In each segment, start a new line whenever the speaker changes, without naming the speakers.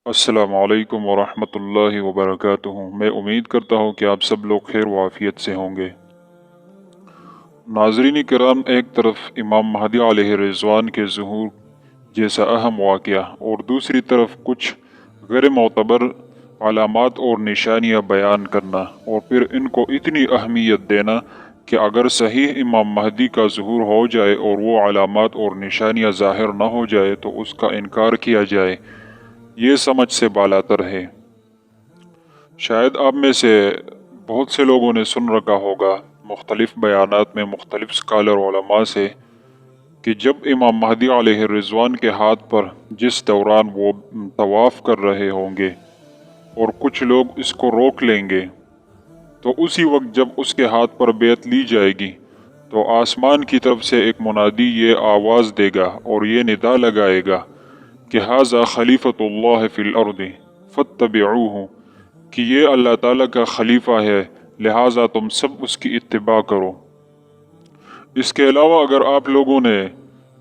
السلام علیکم ورحمۃ اللہ وبرکاتہ۔ میں امید کرتا ہوں کہ آپ سب لوگ خیر و عافیت سے ہوں گے۔ ناظرین کرام، ایک طرف امام مہدی علیہ رضوان کے ظہور جیسا اہم واقعہ اور دوسری طرف کچھ غیر معتبر علامات اور نشانیاں بیان کرنا، اور پھر ان کو اتنی اہمیت دینا کہ اگر صحیح امام مہدی کا ظہور ہو جائے اور وہ علامات اور نشانیاں ظاہر نہ ہو جائے تو اس کا انکار کیا جائے، یہ سمجھ سے بالاتر ہے۔ شاید آپ میں سے بہت سے لوگوں نے سن رکھا ہوگا مختلف بیانات میں مختلف اسکالر علماء سے کہ جب امام مہدی علیہ رضوان کے ہاتھ پر جس دوران وہ طواف کر رہے ہوں گے اور کچھ لوگ اس کو روک لیں گے، تو اسی وقت جب اس کے ہاتھ پر بیعت لی جائے گی تو آسمان کی طرف سے ایک منادی یہ آواز دے گا اور یہ ندا لگائے گا کہ ھذا خلیفۃ اللہ فی الارض فاتبعوہ، کہ یہ اللہ تعالیٰ کا خلیفہ ہے لہٰذا تم سب اس کی اتباع کرو۔ اس کے علاوہ اگر آپ لوگوں نے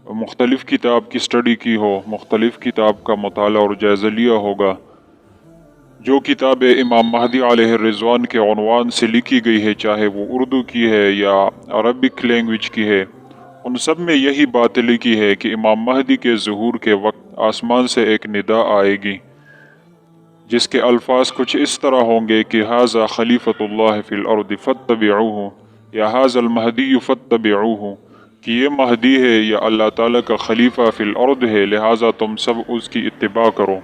مختلف کتاب کی سٹڈی کی ہو، مختلف کتاب کا مطالعہ اور جائزہ لیا ہوگا، جو کتاب امام مہدی علیہ رضوان کے عنوان سے لکھی گئی ہے، چاہے وہ اردو کی ہے یا عربک لینگویج کی ہے، ان سب میں یہی بات لکھی ہے کہ امام مہدی کے ظہور کے وقت آسمان سے ایک ندا آئے گی جس کے الفاظ کچھ اس طرح ہوں گے کہ ھذا خلیفۃ اللہ فی الارض فاتبعوہ یا ھذا المہدی فاتبعوہ، کہ یہ مہدی ہے یا اللہ تعالیٰ کا خلیفہ فی الارض ہے لہٰذا تم سب اس کی اتباع کرو۔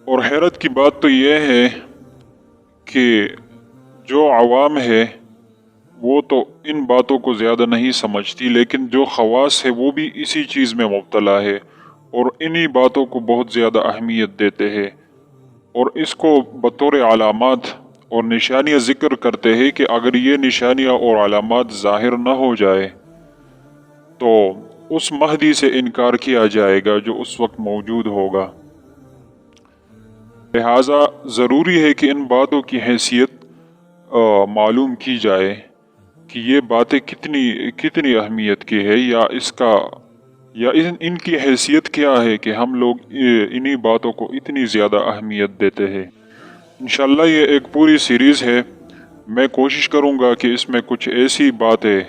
اور حیرت کی بات تو یہ ہے کہ جو عوام ہے وہ تو ان باتوں کو زیادہ نہیں سمجھتی، لیکن جو خواص ہے وہ بھی اسی چیز میں مبتلا ہے اور انہی باتوں کو بہت زیادہ اہمیت دیتے ہیں اور اس کو بطور علامات اور نشانیاں ذکر کرتے ہیں کہ اگر یہ نشانیاں اور علامات ظاہر نہ ہو جائے تو اس مہدی سے انکار کیا جائے گا جو اس وقت موجود ہوگا۔ لہٰذا ضروری ہے کہ ان باتوں کی حیثیت معلوم کی جائے کہ یہ باتیں کتنی اہمیت کی ہے، یا ان کی حیثیت کیا ہے کہ ہم لوگ انہی باتوں کو اتنی زیادہ اہمیت دیتے ہیں۔ انشاءاللہ یہ ایک پوری سیریز ہے، میں کوشش کروں گا کہ اس میں کچھ ایسی باتیں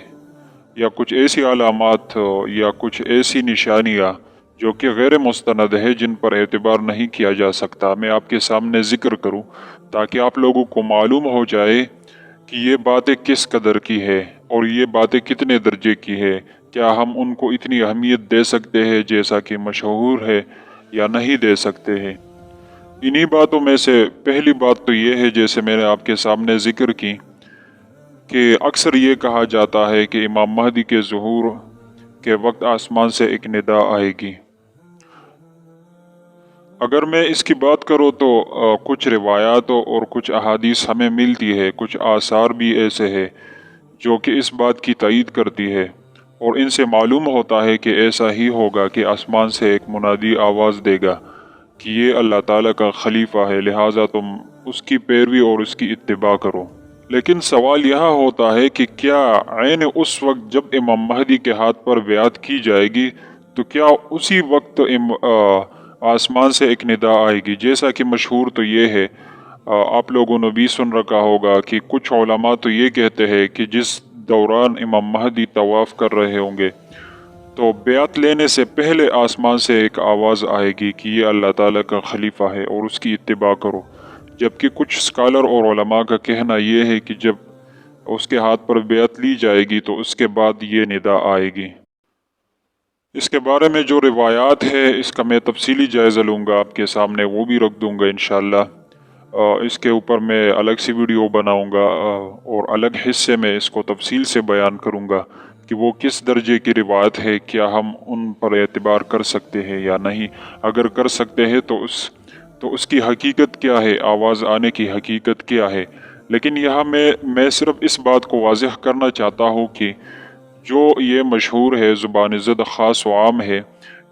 یا کچھ ایسی علامات یا کچھ ایسی نشانیاں جو کہ غیر مستند ہے، جن پر اعتبار نہیں کیا جا سکتا، میں آپ کے سامنے ذکر کروں تاکہ آپ لوگوں کو معلوم ہو جائے کہ یہ باتیں کس قدر کی ہے اور یہ باتیں کتنے درجے کی ہے، کیا ہم ان کو اتنی اہمیت دے سکتے ہیں جیسا کہ مشہور ہے یا نہیں دے سکتے ہیں۔ انہی باتوں میں سے پہلی بات تو یہ ہے، جیسے میں نے آپ کے سامنے ذکر کی، کہ اکثر یہ کہا جاتا ہے کہ امام مہدی کے ظہور کے وقت آسمان سے ایک ندا آئے گی۔ اگر میں اس کی بات کروں تو کچھ روایات اور کچھ احادیث ہمیں ملتی ہے، کچھ آثار بھی ایسے ہیں جو کہ اس بات کی تائید کرتی ہے، اور ان سے معلوم ہوتا ہے کہ ایسا ہی ہوگا کہ آسمان سے ایک منادی آواز دے گا کہ یہ اللہ تعالیٰ کا خلیفہ ہے لہٰذا تم اس کی پیروی اور اس کی اتباع کرو۔ لیکن سوال یہاں ہوتا ہے کہ کیا عین اس وقت جب امام مہدی کے ہاتھ پر بیعت کی جائے گی تو کیا اسی وقت آسمان سے ایک ندا آئے گی؟ جیسا کہ مشہور تو یہ ہے، آپ لوگوں نے بھی سن رکھا ہوگا کہ کچھ علماء تو یہ کہتے ہیں کہ جس دوران امام مہدی طواف کر رہے ہوں گے تو بیعت لینے سے پہلے آسمان سے ایک آواز آئے گی کہ یہ اللہ تعالیٰ کا خلیفہ ہے اور اس کی اتباع کرو، جبکہ کچھ اسکالر اور علماء کا کہنا یہ ہے کہ جب اس کے ہاتھ پر بیعت لی جائے گی تو اس کے بعد یہ ندا آئے گی۔ اس کے بارے میں جو روایات ہے اس کا میں تفصیلی جائزہ لوں گا آپ کے سامنے، وہ بھی رکھ دوں گا انشاءاللہ۔ اس کے اوپر میں الگ سی ویڈیو بناؤں گا اور الگ حصے میں اس کو تفصیل سے بیان کروں گا کہ وہ کس درجے کی روایت ہے، کیا ہم ان پر اعتبار کر سکتے ہیں یا نہیں۔ اگر کر سکتے ہیں تو اس کی حقیقت کیا ہے، آواز آنے کی حقیقت کیا ہے۔ لیکن یہاں میں صرف اس بات کو واضح کرنا چاہتا ہوں کہ جو یہ مشہور ہے، زبان زد خاص و عام ہے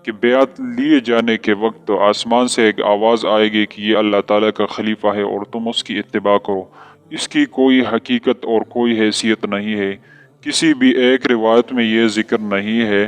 کہ بیعت لیے جانے کے وقت آسمان سے ایک آواز آئے گی کہ یہ اللہ تعالیٰ کا خلیفہ ہے اور تم اس کی اتباع کرو، اس کی کوئی حقیقت اور کوئی حیثیت نہیں ہے، کسی بھی ایک روایت میں یہ ذکر نہیں ہے۔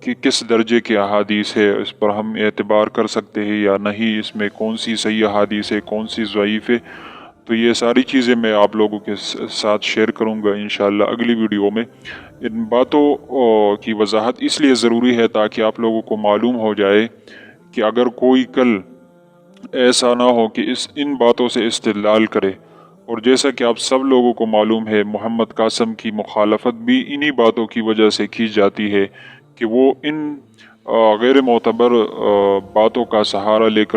کہ کس درجے کی احادیث ہے، اس پر ہم اعتبار کر سکتے ہیں یا نہیں، اس میں کون سی صحیح احادیث ہے، کون سی ضعیف ہے. تو یہ ساری چیزیں میں آپ لوگوں کے ساتھ شیئر کروں گا انشاءاللہ اگلی ویڈیو میں. ان باتوں کی وضاحت اس لیے ضروری ہے تاکہ آپ لوگوں کو معلوم ہو جائے کہ اگر کوئی کل ایسا نہ ہو کہ ان باتوں سے استدلال کرے. اور جیسا کہ آپ سب لوگوں کو معلوم ہے، محمد قاسم کی مخالفت بھی انہی باتوں کی وجہ سے کی جاتی ہے کہ وہ ان غیر معتبر باتوں کا سہارا لے کر